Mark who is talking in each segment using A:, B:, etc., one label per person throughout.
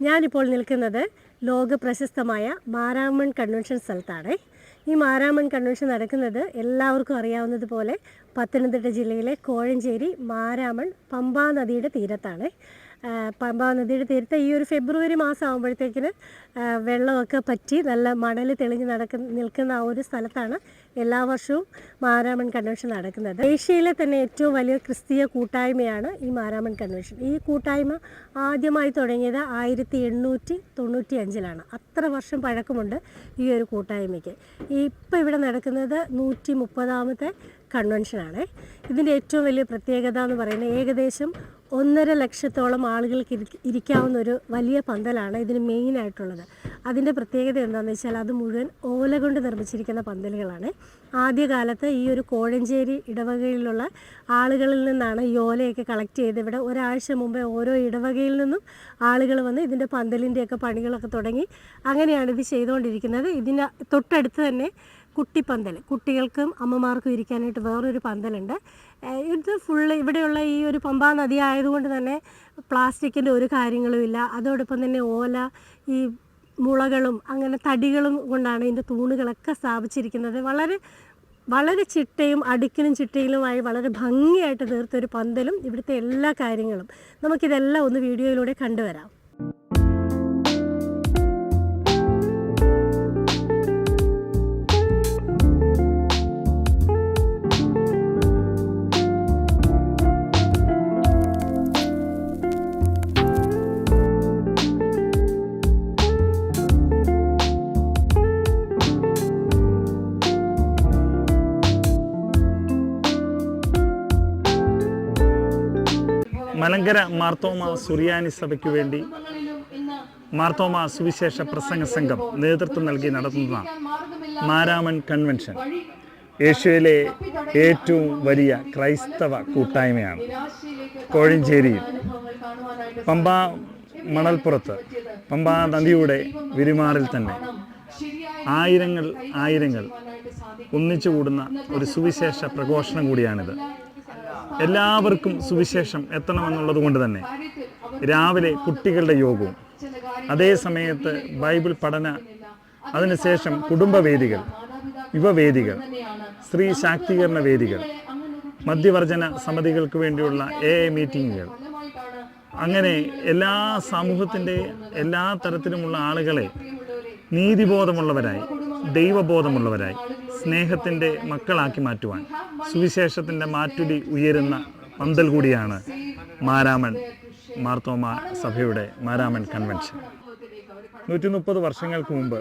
A: ഞാനിപ്പോൾ നിൽക്കുന്നത് ലോക പ്രശസ്തമായ മാരാമൺ കൺവെൻഷൻ സ്ഥലത്താണ്. ഈ മാരാമൺ കൺവെൻഷൻ നടക്കുന്നത് എല്ലാവർക്കും അറിയാവുന്നതുപോലെ പത്തനംതിട്ട ജില്ലയിലെ കോഴഞ്ചേരി മാരാമൺ പമ്പാ നദിയുടെ തീരത്താണ്. പമ്പാ നദിയുടെ തീരത്ത് ഈ ഒരു ഫെബ്രുവരി മാസം ആകുമ്പോഴത്തേക്കിന് വെള്ളമൊക്കെ പറ്റി നല്ല മണൽ തെളിഞ്ഞ് നിൽക്കുന്ന ആ ഒരു സ്ഥലത്താണ് എല്ലാ വർഷവും മാരാമൺ കൺവെൻഷൻ നടക്കുന്നത്. ഏഷ്യയിലെ തന്നെ ഏറ്റവും വലിയ ക്രിസ്തീയ കൂട്ടായ്മയാണ് ഈ മാരാമൺ കൺവെൻഷൻ. ഈ കൂട്ടായ്മ ആദ്യമായി തുടങ്ങിയത് 1895 അത്ര വർഷം പഴക്കമുണ്ട് ഈ ഒരു കൂട്ടായ്മയ്ക്ക്. ഇപ്പോൾ ഇവിടെ നടക്കുന്നത് 130ാമത്തെ കൺവെൻഷനാണ്. ഇതിൻ്റെ ഏറ്റവും വലിയ പ്രത്യേകത എന്ന് പറയുന്നത് ഏകദേശം 1.5 ലക്ഷത്തോളം ആളുകൾക്ക് ഇരിക്കാവുന്ന ഒരു വലിയ പന്തലാണ് ഇതിന് മെയിനായിട്ടുള്ളത്. അതിൻ്റെ പ്രത്യേകത എന്താണെന്ന് വെച്ചാൽ അത് മുഴുവൻ ഓല കൊണ്ട് നിർമ്മിച്ചിരിക്കുന്ന പന്തലുകളാണ്. ആദ്യകാലത്ത് ഈ ഒരു കോഴഞ്ചേരി ഇടവകയിലുള്ള ആളുകളിൽ നിന്നാണ് ഈ ഓലയൊക്കെ കളക്ട് ചെയ്ത് ഇവിടെ ഒരാഴ്ച മുമ്പേ ഓരോ ഇടവകയിൽ നിന്നും ആളുകൾ വന്ന് ഇതിൻ്റെ പന്തലിൻ്റെയൊക്കെ പണികളൊക്കെ തുടങ്ങി അങ്ങനെയാണ് ഇത് ചെയ്തുകൊണ്ടിരിക്കുന്നത്. ഇതിന് തൊട്ടടുത്ത് തന്നെ കുട്ടിപ്പന്തൽ, കുട്ടികൾക്കും അമ്മമാർക്കും ഇരിക്കാനായിട്ട് വേറൊരു പന്തലുണ്ട്. ഇത് ഫുള്ള് ഇവിടെയുള്ള ഈ ഒരു പമ്പാ നദി ആയതുകൊണ്ട് തന്നെ പ്ലാസ്റ്റിക്കിൻ്റെ ഒരു കാര്യങ്ങളും ഇല്ല. അതോടൊപ്പം തന്നെ ഓല, ഈ മുളകളും അങ്ങനെ തടികളും കൊണ്ടാണ് ഇതിൻ്റെ തൂണുകളൊക്കെ സ്ഥാപിച്ചിരിക്കുന്നത്. വളരെ ചിട്ടയും അടുക്കിനും ചിട്ടയിലുമായി വളരെ ഭംഗിയായിട്ട് തീർത്തൊരു പന്തലും ഇവിടുത്തെ എല്ലാ കാര്യങ്ങളും നമുക്കിതെല്ലാം ഒന്ന് വീഡിയോയിലൂടെ കണ്ടുവരാം.
B: മലങ്കര മാർത്തോമ സുറിയാനി സഭയ്ക്ക് വേണ്ടി മാർത്തോമ സുവിശേഷ പ്രസംഗ സംഘം നേതൃത്വം നൽകി നടത്തുന്ന മാരാമൺ കൺവെൻഷൻ ഏഷ്യയിലെ ഏറ്റവും വലിയ ക്രൈസ്തവ കൂട്ടായ്മയാണ്. കോഴഞ്ചേരിയിൽ പമ്പാ മണൽപ്പുറത്ത് പമ്പാ നദിയുടെ വിരിമാറിൽ തന്നെ ആയിരങ്ങൾ ഒന്നിച്ചുകൂടുന്ന ഒരു സുവിശേഷ പ്രഘോഷണം കൂടിയാണിത്. എല്ലാവർക്കും സുവിശേഷം എത്തണമെന്നുള്ളത് കൊണ്ട് തന്നെ രാവിലെ കുട്ടികളുടെ യോഗവും, അതേ സമയത്ത് ബൈബിൾ പഠന, അതിനുശേഷം കുടുംബവേദികൾ, യുവവേദികൾ, സ്ത്രീ ശാക്തീകരണ വേദികൾ, മദ്യവർജന സമിതികൾക്ക് വേണ്ടിയുള്ള മീറ്റിങ്ങുകൾ, അങ്ങനെ എല്ലാ സമൂഹത്തിൻ്റെ എല്ലാ തരത്തിലുമുള്ള ആളുകളെ നീതിബോധമുള്ളവരായി, ദൈവബോധമുള്ളവരായി, സ്നേഹത്തിൻ്റെ മക്കളാക്കി മാറ്റുവാൻ സുവിശേഷത്തിൻ്റെ മാറ്റുലി ഉയരുന്ന പന്തൽ കൂടിയാണ് മാരാമൺ മാർത്തോമ സഭയുടെ മാരാമൺ കൺവെൻഷൻ. 130 വർഷങ്ങൾക്ക് മുമ്പ്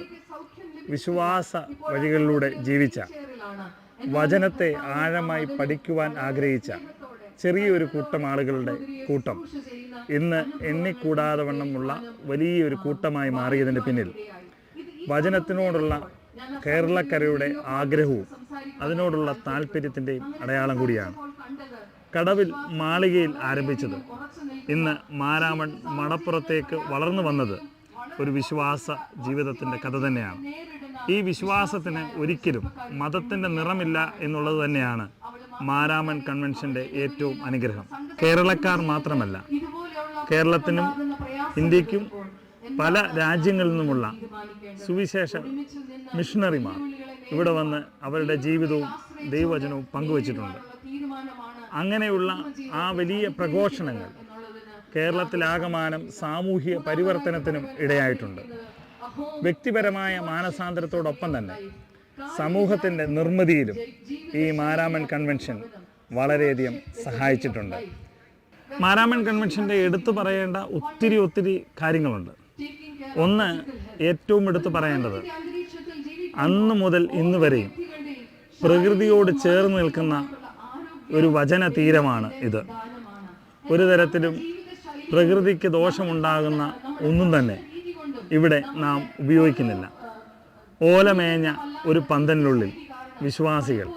B: വിശ്വാസ വഴികളിലൂടെ ജീവിച്ച, വചനത്തെ ആഴമായി പഠിക്കുവാൻ ആഗ്രഹിച്ച ചെറിയൊരു കൂട്ടം ആളുകളുടെ കൂട്ടം ഇന്ന് എണ്ണിക്കൂടാതെ വണ്ണമുള്ള വലിയൊരു കൂട്ടമായി മാറിയതിൻ്റെ പിന്നിൽ വചനത്തിനോടുള്ള കേരളക്കരയുടെ ആഗ്രഹവും അതിനോടുള്ള താല്പര്യത്തിൻ്റെയും അടയാളം കൂടിയാണ്. കടവിൽ മാളികയിൽ ആരംഭിച്ചത് ഇന്ന് മാരാമൺ മണപ്പുറത്തേക്ക് വളർന്നു വന്നത് ഒരു വിശ്വാസ ജീവിതത്തിൻ്റെ കഥ തന്നെയാണ്. ഈ വിശ്വാസത്തിന് ഒരിക്കലും മതത്തിൻ്റെ നിറമില്ല എന്നുള്ളത് തന്നെയാണ് മാരാമൺ കൺവെൻഷൻ്റെ ഏറ്റവും അനുഗ്രഹം. കേരളക്കാർ മാത്രമല്ല, കേരളത്തിനും ഇന്ത്യക്കും പല രാജ്യങ്ങളിൽ നിന്നുമുള്ള സുവിശേഷ മിഷണറിമാർ ഇവിടെ വന്ന് അവരുടെ ജീവിതവും ദൈവവചനവും പങ്കുവച്ചിട്ടുണ്ട്. അങ്ങനെയുള്ള ആ വലിയ പ്രഘോഷണങ്ങൾ കേരളത്തിലാകമാനം സാമൂഹിക പരിവർത്തനത്തിനും ഇടയായിട്ടുണ്ട്. വ്യക്തിപരമായ മാനസാന്തരത്തോടൊപ്പം തന്നെ സമൂഹത്തിൻ്റെ നിർമ്മിതിയിലും ഈ മാരാമൺ കൺവെൻഷൻ വളരെയധികം സഹായിച്ചിട്ടുണ്ട്. മാരാമൺ കൺവെൻഷൻ്റെ എടുത്തു പറയേണ്ട ഒത്തിരി കാര്യങ്ങളുണ്ട്. ഒന്ന്, ഏറ്റവും എടുത്തു പറയേണ്ടത്, അന്നു മുതൽ ഇന്ന് വരെയും പ്രകൃതിയോട് ചേർന്ന് നിൽക്കുന്ന ഒരു വചന തീരമാണ് ഇത്. ഒരു തരത്തിലും പ്രകൃതിക്ക് ദോഷമുണ്ടാകുന്ന ഒന്നും തന്നെ ഇവിടെ നാം ഉപയോഗിക്കുന്നില്ല. ഓലമേഞ്ഞ ഒരു പന്തലിനുള്ളിൽ വിശ്വാസികൾ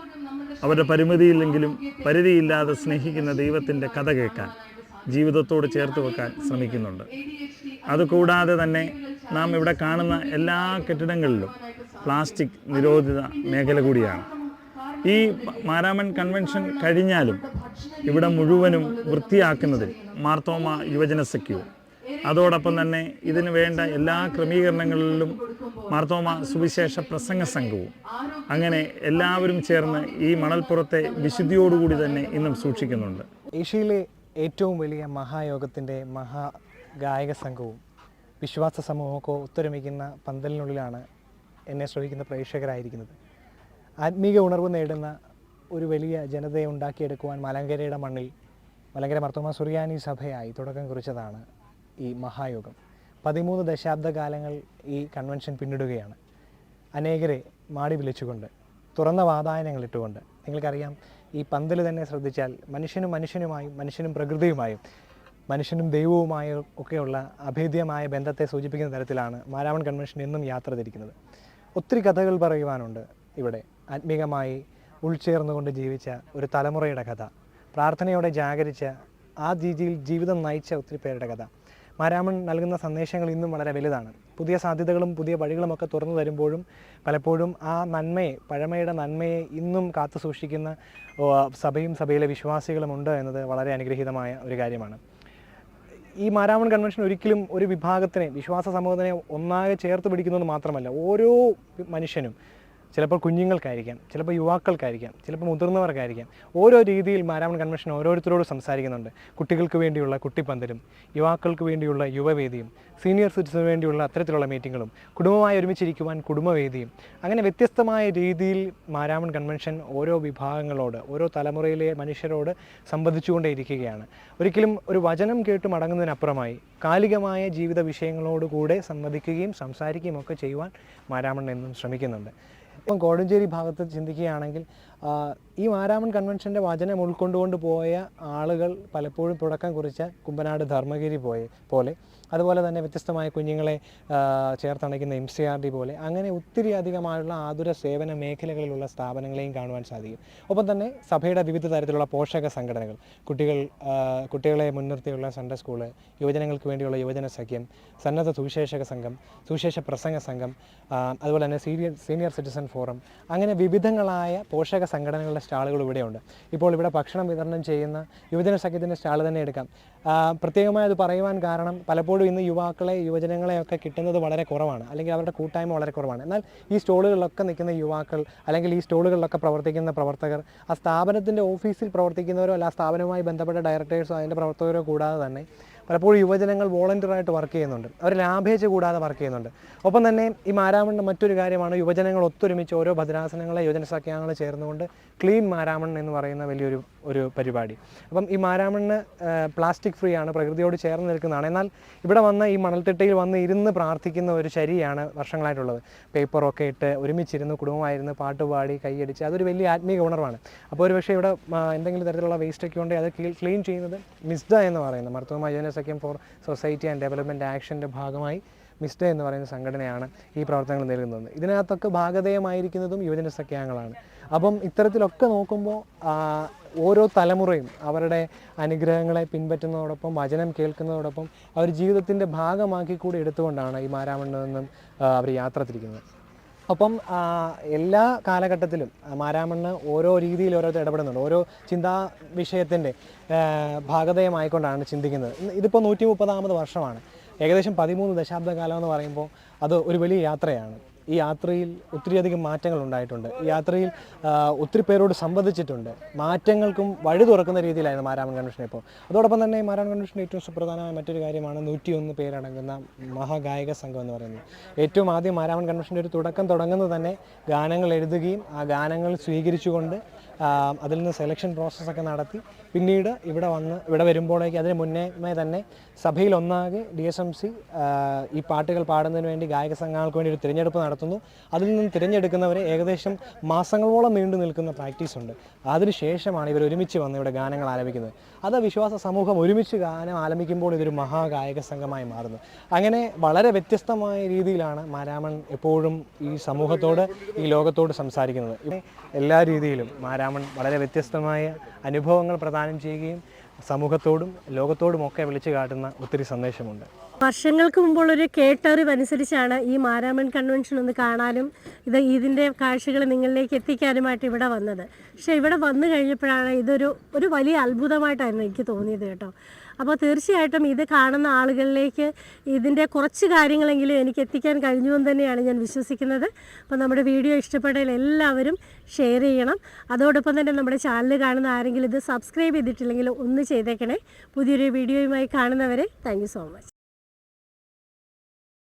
B: അവരുടെ പരിമിതിയില്ലെങ്കിലും പരിധിയില്ലാതെ സ്നേഹിക്കുന്ന ദൈവത്തിൻ്റെ കഥ കേൾക്കാൻ, ജീവിതത്തോട് ചേർത്ത് വെക്കാൻ ശ്രമിക്കുന്നുണ്ട്. അതുകൂടാതെ തന്നെ നാം ഇവിടെ കാണുന്ന എല്ലാ കെട്ടിടങ്ങളിലും പ്ലാസ്റ്റിക് നിരോധിത മേഖല കൂടിയാണ്. ഈ മാരാമൺ കൺവെൻഷൻ കഴിഞ്ഞാലും ഇവിടെ മുഴുവനും വൃത്തിയാക്കുന്നതിൽ മാർത്തോമ യുവജന സഖ്യവും അതോടൊപ്പം തന്നെ ഇതിന് വേണ്ട എല്ലാ ക്രമീകരണങ്ങളിലും മാർത്തോമ സുവിശേഷ പ്രസംഗ സംഘവും അങ്ങനെ എല്ലാവരും ചേർന്ന് ഈ മണൽപ്പുറത്തെ വിശുദ്ധിയോടുകൂടി തന്നെ ഇന്നും സൂക്ഷിക്കുന്നുണ്ട്.
C: ഏഷ്യയിലെ ഏറ്റവും വലിയ മഹായോഗത്തിൻ്റെ മഹാഗായക സംഘവും വിശ്വാസ സമൂഹമൊക്കെ ഒത്തൊരുമിക്കുന്ന പന്തലിനുള്ളിലാണ് എന്നെ ശ്രവിക്കുന്ന പ്രേക്ഷകരായിരിക്കുന്നത്. ആത്മീക ഉണർവ് നേടുന്ന ഒരു വലിയ ജനതയെ ഉണ്ടാക്കിയെടുക്കുവാൻ മലങ്കരയുടെ മണ്ണിൽ മലങ്കര മാർത്തോമാ സുറിയാനി സഭയായി തുടക്കം കുറിച്ചതാണ് ഈ മഹായോഗം. 13 ദശാബ്ദകാലങ്ങൾ ഈ കൺവെൻഷൻ പിന്നിടുകയാണ്. അനേകരെ മാടി വിളിച്ചുകൊണ്ട്, തുറന്ന വാതായനങ്ങൾ ഇട്ടുകൊണ്ട്. നിങ്ങൾക്കറിയാം, ഈ പന്തൽ തന്നെ ശ്രദ്ധിച്ചാൽ മനുഷ്യനുമായും മനുഷ്യനും പ്രകൃതിയുമായും മനുഷ്യനും ദൈവവുമായും ഒക്കെയുള്ള അഭേദ്യമായ ബന്ധത്തെ സൂചിപ്പിക്കുന്ന തരത്തിലാണ് മാരാമൺ കൺവെൻഷൻ എന്നും യാത്ര തിരിക്കുന്നത്. ഒത്തിരി കഥകൾ പറയുവാനുണ്ട് ഇവിടെ. ആത്മീകമായി ഉൾച്ചേർന്നുകൊണ്ട് ജീവിച്ച ഒരു തലമുറയുടെ കഥ, പ്രാർത്ഥനയോടെ ജാഗരിച്ച ആ ജീവിതം നയിച്ച ഒത്തിരി പേരുടെ കഥ. മാരാമൺ നൽകുന്ന സന്ദേശങ്ങൾ ഇന്നും വളരെ വലുതാണ്. പുതിയ സാധ്യതകളും പുതിയ വഴികളുമൊക്കെ തുറന്നു തരുമ്പോഴും പലപ്പോഴും ആ നന്മയെ, പഴമയുടെ നന്മയെ ഇന്നും കാത്തു സൂക്ഷിക്കുന്ന സഭയും സഭയിലെ വിശ്വാസികളുമുണ്ട് എന്നത് വളരെ അനുഗ്രഹീതമായ ഒരു കാര്യമാണ്. ഈ മാരാമൺ കൺവെൻഷൻ ഒരിക്കലും ഒരു വിഭാഗത്തിനെ, വിശ്വാസ സമൂഹത്തിനെ ഒന്നാകെ ചേർത്ത് പിടിക്കുന്നത് മാത്രമല്ല, ഓരോ മനുഷ്യനും, ചിലപ്പോൾ കുഞ്ഞുങ്ങൾക്കായിരിക്കാം, ചിലപ്പോൾ യുവാക്കൾക്കായിരിക്കാം, ചിലപ്പോൾ മുതിർന്നവർക്കായിരിക്കാം, ഓരോ രീതിയിൽ മാരാമൺ കൺവെൻഷൻ ഓരോരുത്തരോട് സംസാരിക്കുന്നുണ്ട്. കുട്ടികൾക്ക് വേണ്ടിയുള്ള കുട്ടിപ്പന്തലും, യുവാക്കൾക്ക് വേണ്ടിയുള്ള യുവവേദിയും, സീനിയർ സിറ്റിസന് വേണ്ടിയുള്ള അത്തരത്തിലുള്ള മീറ്റിങ്ങുകളും, കുടുംബമായി ഒരുമിച്ചിരിക്കുവാൻ കുടുംബവേദിയും, അങ്ങനെ വ്യത്യസ്തമായ രീതിയിൽ മാരാമൺ കൺവെൻഷൻ ഓരോ വിഭാഗങ്ങളോട്, ഓരോ തലമുറയിലെ മനുഷ്യരോട് സംവദിച്ചുകൊണ്ടേയിരിക്കുകയാണ്. ഒരിക്കലും ഒരു വചനം കേട്ട് മടങ്ങുന്നതിനപ്പുറമായി കാലികമായ ജീവിത വിഷയങ്ങളോടുകൂടെ സംവദിക്കുകയും സംസാരിക്കുകയും ഒക്കെ ചെയ്യുവാൻ മാരാമൺ എന്നും ശ്രമിക്കുന്നുണ്ട്. ഇപ്പം കോഴഞ്ചേരി ഭാഗത്ത് ചിന്തിക്കുകയാണെങ്കിൽ ഈ മാരാമൺ കൺവെൻഷൻ്റെ വചനം ഉൾക്കൊണ്ടുകൊണ്ട് പോയ ആളുകൾ പലപ്പോഴും തുടക്കം കുറിച്ച കുമ്പനാട് ധർമ്മഗിരി പോലെ, അതുപോലെ തന്നെ വ്യത്യസ്തമായ കുഞ്ഞുങ്ങളെ ചേർത്തണയ്ക്കുന്ന MCRD പോലെ, അങ്ങനെ ഒത്തിരി അധികമായുള്ള ആതുര സേവന മേഖലകളിലുള്ള സ്ഥാപനങ്ങളെയും കാണുവാൻ സാധിക്കും. ഒപ്പം തന്നെ സഭയുടെ വിവിധ തരത്തിലുള്ള പോഷക സംഘടനകൾ, കുട്ടികളെ മുൻനിർത്തിയുള്ള സൺഡേ സ്കൂള്, യുവജനങ്ങൾക്ക് വേണ്ടിയുള്ള യുവജന സഖ്യം, സന്നദ്ധ സുവിശേഷക സംഘം, സുവിശേഷ പ്രസംഗ സംഘം, അതുപോലെ തന്നെ സീനിയർ സിറ്റിസൺ ഫോറം, അങ്ങനെ വിവിധങ്ങളായ പോഷക സംഘടനകളുടെ സ്റ്റാളുകൾ ഇവിടെയുണ്ട്. ഇപ്പോൾ ഇവിടെ ഭക്ഷണം വിതരണം ചെയ്യുന്ന യുവജന സഖ്യത്തിൻ്റെ സ്റ്റാൾ തന്നെ എടുക്കാം. പ്രത്യേകമായി അത് പറയുവാൻ കാരണം, പലപ്പോഴും ഇന്ന് യുവജനങ്ങളെയൊക്കെ കിട്ടുന്നത് വളരെ കുറവാണ്, അല്ലെങ്കിൽ അവരുടെ കൂട്ടായ്മ വളരെ കുറവാണ്. എന്നാൽ ഈ സ്റ്റോളുകളിലൊക്കെ നിൽക്കുന്ന യുവാക്കൾ, അല്ലെങ്കിൽ ഈ സ്റ്റോളുകളിലൊക്കെ പ്രവർത്തിക്കുന്ന പ്രവർത്തകർ, ആ സ്ഥാപനത്തിൻ്റെ ഓഫീസിൽ പ്രവർത്തിക്കുന്നവരോ അല്ല ആ സ്ഥാപനവുമായി ബന്ധപ്പെട്ട ഡയറക്ടേഴ്സോ അതിൻ്റെ പ്രവർത്തകരോ കൂടാതെ തന്നെ പലപ്പോഴും യുവജനങ്ങൾ വോളണ്ടിയറായിട്ട് വർക്ക് ചെയ്യുന്നുണ്ട്. അവർ ലാഭേച്ഛ കൂടാതെ വർക്ക് ചെയ്യുന്നുണ്ട്. ഒപ്പം തന്നെ ഈ മാരാമണിൻ്റെ മറ്റൊരു കാര്യമാണ്, യുവജനങ്ങൾ ഒത്തൊരുമിച്ച് ഓരോ ഭദ്രാസനങ്ങളെ യുവജന സഖ്യങ്ങൾ ചേർന്നുകൊണ്ട് ക്ലീൻ മാരാമൺ എന്ന് പറയുന്ന വലിയൊരു പരിപാടി. അപ്പം ഈ മാരാമണ്ണ് പ്ലാസ്റ്റിക് ഫ്രീ ആണ്, പ്രകൃതിയോട് ചേർന്ന് നിൽക്കുന്നതാണ്. എന്നാൽ ഇവിടെ വന്ന് ഈ മണൽത്തിട്ടയിൽ വന്ന് ഇരുന്ന് പ്രാർത്ഥിക്കുന്ന ഒരു ശരിയാണ് വർഷങ്ങളായിട്ടുള്ളത്. പേപ്പറൊക്കെ ഇട്ട് ഒരുമിച്ചിരുന്ന് കുടുംബമായിരുന്ന് പാട്ടുപാടി കൈയടിച്ച് അതൊരു വലിയ ആത്മീക ഉണർവാണ്. അപ്പോൾ ഒരു പക്ഷേ ഇവിടെ എന്തെങ്കിലും തരത്തിലുള്ള വേസ്റ്റൊക്കെ ഉണ്ടെങ്കിൽ അത് ക്ലീൻ ചെയ്യുന്നത് മിസ്ഡ എന്ന് പറയുന്നത് മാർത്തോമാ യുവജന സഖ്യം ഫോർ സൊസൈറ്റി ആൻഡ് ഡെവലപ്മെൻറ്റ് ആക്ഷൻ്റെ ഭാഗമായി മിസ്ഡ എന്ന് പറയുന്ന സംഘടനയാണ് ഈ പ്രവർത്തനങ്ങൾ നൽകുന്നത്. ഇതിനകത്തൊക്കെ ഭാഗധേയമായിരിക്കുന്നതും യുവജന സഖ്യാംഗങ്ങളാണ്. അപ്പം ഇത്തരത്തിലൊക്കെ നോക്കുമ്പോൾ ഓരോ തലമുറയും അവരുടെ അനുഗ്രഹങ്ങളെ പിൻപറ്റുന്നതോടൊപ്പം വചനം കേൾക്കുന്നതോടൊപ്പം അവർ ജീവിതത്തിൻ്റെ ഭാഗമാക്കി കൂടി എടുത്തുകൊണ്ടാണ് ഈ മാരാമണ്ണിൽ നിന്നും അവർ യാത്ര തിരിക്കുന്നത്. ഒപ്പം എല്ലാ കാലഘട്ടത്തിലും മാരാമണ്ണ് ഓരോ രീതിയിൽ ഓരോരുത്തർ ഇടപെടുന്നുണ്ട്. ഓരോ ചിന്താ വിഷയത്തിൻ്റെ ഭാഗധേയമായിക്കൊണ്ടാണ് ചിന്തിക്കുന്നത്. ഇതിപ്പോൾ 130ാമത് വർഷമാണ്. ഏകദേശം 13 ദശാബ്ദകാലം എന്ന് പറയുമ്പോൾ അത് ഒരു വലിയ യാത്രയാണ്. ഈ യാത്രയിൽ ഒത്തിരിയധികം മാറ്റങ്ങൾ ഉണ്ടായിട്ടുണ്ട്. ഈ യാത്രയിൽ ഒത്തിരി പേരോട് സംവദിച്ചിട്ടുണ്ട്. മാറ്റങ്ങൾക്കും വഴി തുറക്കുന്ന രീതിയിലായിരുന്നു മാരാമൺ കൺവെൻഷൻ ഇപ്പോൾ. അതോടൊപ്പം തന്നെ മാരാമൺ കൺവെൻഷൻ്റെ ഏറ്റവും സുപ്രധാനമായ മറ്റൊരു കാര്യമാണ് 101 പേരടങ്ങുന്ന മഹാഗായക സംഘം എന്ന് പറയുന്നത്. ഏറ്റവും ആദ്യം മാരാമൺ കൺവെൻഷൻ്റെ ഒരു തുടക്കം തുടങ്ങുന്നത് തന്നെ ഗാനങ്ങൾ എഴുതുകയും ആ ഗാനങ്ങൾ സ്വീകരിച്ചുകൊണ്ട് അതിൽ നിന്ന് സെലക്ഷൻ പ്രോസസ്സൊക്കെ നടത്തി പിന്നീട് ഇവിടെ വരുമ്പോഴേക്ക് അതിന് മുന്നേ തന്നെ സഭയിൽ ഒന്നാകെ DSMC ഈ പാട്ടുകൾ പാടുന്നതിന് വേണ്ടി ഗായക സംഘങ്ങൾക്ക് വേണ്ടി ഒരു തിരഞ്ഞെടുപ്പ് നടത്തുന്നു. അതിൽ നിന്ന് തിരഞ്ഞെടുക്കുന്നവരെ ഏകദേശം മാസങ്ങളോളം നീണ്ടു നിൽക്കുന്ന പ്രാക്ടീസ് ഉണ്ട്. അതിനുശേഷമാണ് ഇവർ ഒരുമിച്ച് വന്ന് ഇവിടെ ഗാനങ്ങൾ ആലപിക്കുന്നത്. അത് വിശ്വാസ സമൂഹം ഒരുമിച്ച് ഗാനം ആലപിക്കുമ്പോൾ ഇതൊരു മഹാഗായക സംഘമായി മാറുന്നു. അങ്ങനെ വളരെ വ്യത്യസ്തമായ രീതിയിലാണ് മാരാമൺ എപ്പോഴും ഈ സമൂഹത്തോട്, ഈ ലോകത്തോട് സംസാരിക്കുന്നത്. എല്ലാ രീതിയിലും മാരാമൺ വളരെ വ്യത്യസ്തമായ അനുഭവങ്ങൾ പ്രദാനം ചെയ്യുകയും സമൂഹത്തോടും ലോകത്തോടുമൊക്കെ വിളിച്ചു കാട്ടുന്ന ഒത്തിരി സന്ദേശമുണ്ട്.
A: വർഷങ്ങൾക്ക് മുമ്പുള്ളൊരു കേട്ടറിവനുസരിച്ചാണ് ഈ മാരാമൺ കൺവെൻഷൻ ഒന്ന് കാണാനും ഇതിൻ്റെ കാഴ്ചകൾ നിങ്ങളിലേക്ക് എത്തിക്കാനുമായിട്ട് ഇവിടെ വന്നത്. പക്ഷേ ഇവിടെ വന്നു കഴിഞ്ഞപ്പോഴാണ് ഇതൊരു വലിയ അത്ഭുതമായിട്ടായിരുന്നു എനിക്ക് തോന്നിയത് കേട്ടോ. അപ്പോൾ തീർച്ചയായിട്ടും ഇത് കാണുന്ന ആളുകളിലേക്ക് ഇതിൻ്റെ കുറച്ച് കാര്യങ്ങളെങ്കിലും എനിക്ക് എത്തിക്കാൻ കഴിഞ്ഞുവെന്ന് തന്നെയാണ് ഞാൻ വിശ്വസിക്കുന്നത്. അപ്പോൾ നമ്മുടെ വീഡിയോ ഇഷ്ടപ്പെട്ടതിൽ എല്ലാവരും ഷെയർ ചെയ്യണം. അതോടൊപ്പം തന്നെ നമ്മുടെ ചാനൽ കാണുന്ന ആരെങ്കിലും ഇത് സബ്സ്ക്രൈബ് ചെയ്തിട്ടില്ലെങ്കിൽ ഒന്ന് ചെയ്തേക്കണേ. പുതിയൊരു വീഡിയോയുമായി കാണുന്നവരെ താങ്ക് യു സോ മച്ച്.